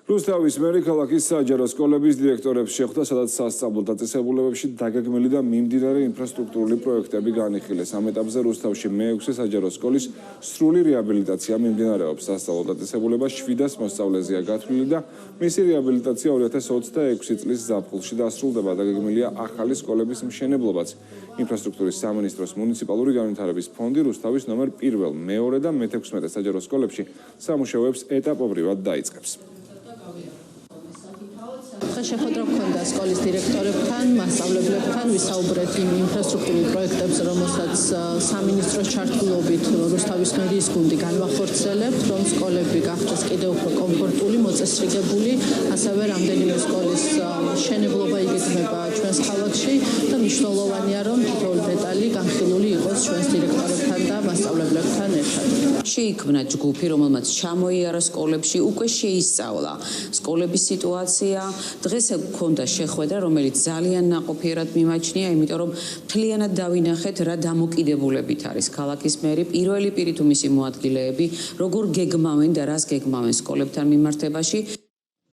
რუსთავის მერი ქალაქის საჯარო სკოლების დირექტორებს შეხვდა, სადაც სასწავლო დაწესებულებებში დაგეგმილი და მიმდინარე ინფრასტრუქტურული პროექტები განიხილეს. Ამ ეტაპზე რუსთავში მე-6 საჯარო სკოლის სრული რეაბილიტაცია მიმდინარეობს. სასწავლო დაწესებულება 700 მოსწავლეზეა გათვლილი და მისი რეაბილიტაცია 2026 წლის ზაფხულში დასრულდება. დაგეგმილია ახალი სკოლების მშენებლობაც. ინფრასტრუქტურის სამინისტროს მუნიციპალური განვითარების ფონდი რუსთავის ნომერ 1, მე-2 და მე-16 საჯარო სკოლებში სამუშაოებს ეტაპობრივად დაიწყებს. შეხვედრა გქონდა სკოლის დირექტორებთან, მასწავლებლებთან, ვისაუბრეთ იმ ინფრასტრუქტურულ პროექტებზე, რომელსაც სამინისტროს ჩართულობით რუსთავის მერიის გუნდი განვახორციელებთ, რომ სკოლები გახდეს კიდევ უფრო კომფორტული, მოწესრიგებული, ასევე რამდენიმე სკოლის მშენებლობა იგეგმება ჩვენს ქალაქში და მნიშვნელოვანია, რომ თითოეული დეტალი განხილული იყოს ჩვენს დირექტორებთან და მასწავლებლებთან ერთად. შეიქმნა ჯგუფი, რომელმაც ჩამოიარა სკოლებში, უკვე შეისწავლა სკოლების სიტუაცია. დღეს გქონდა შეხვედრა, რომელიც ძალიან ნაყოფიერად მიმაჩნია, იმიტომ რომ მთლიანად დავინახეთ, რა დამოკიდებულებით არის ქალაქის მერი, პირველი პირი თუ მისი მოადგილეები, როგორ გეგმავენ და რას გეგმავენ სკოლებთან მიმართებაში.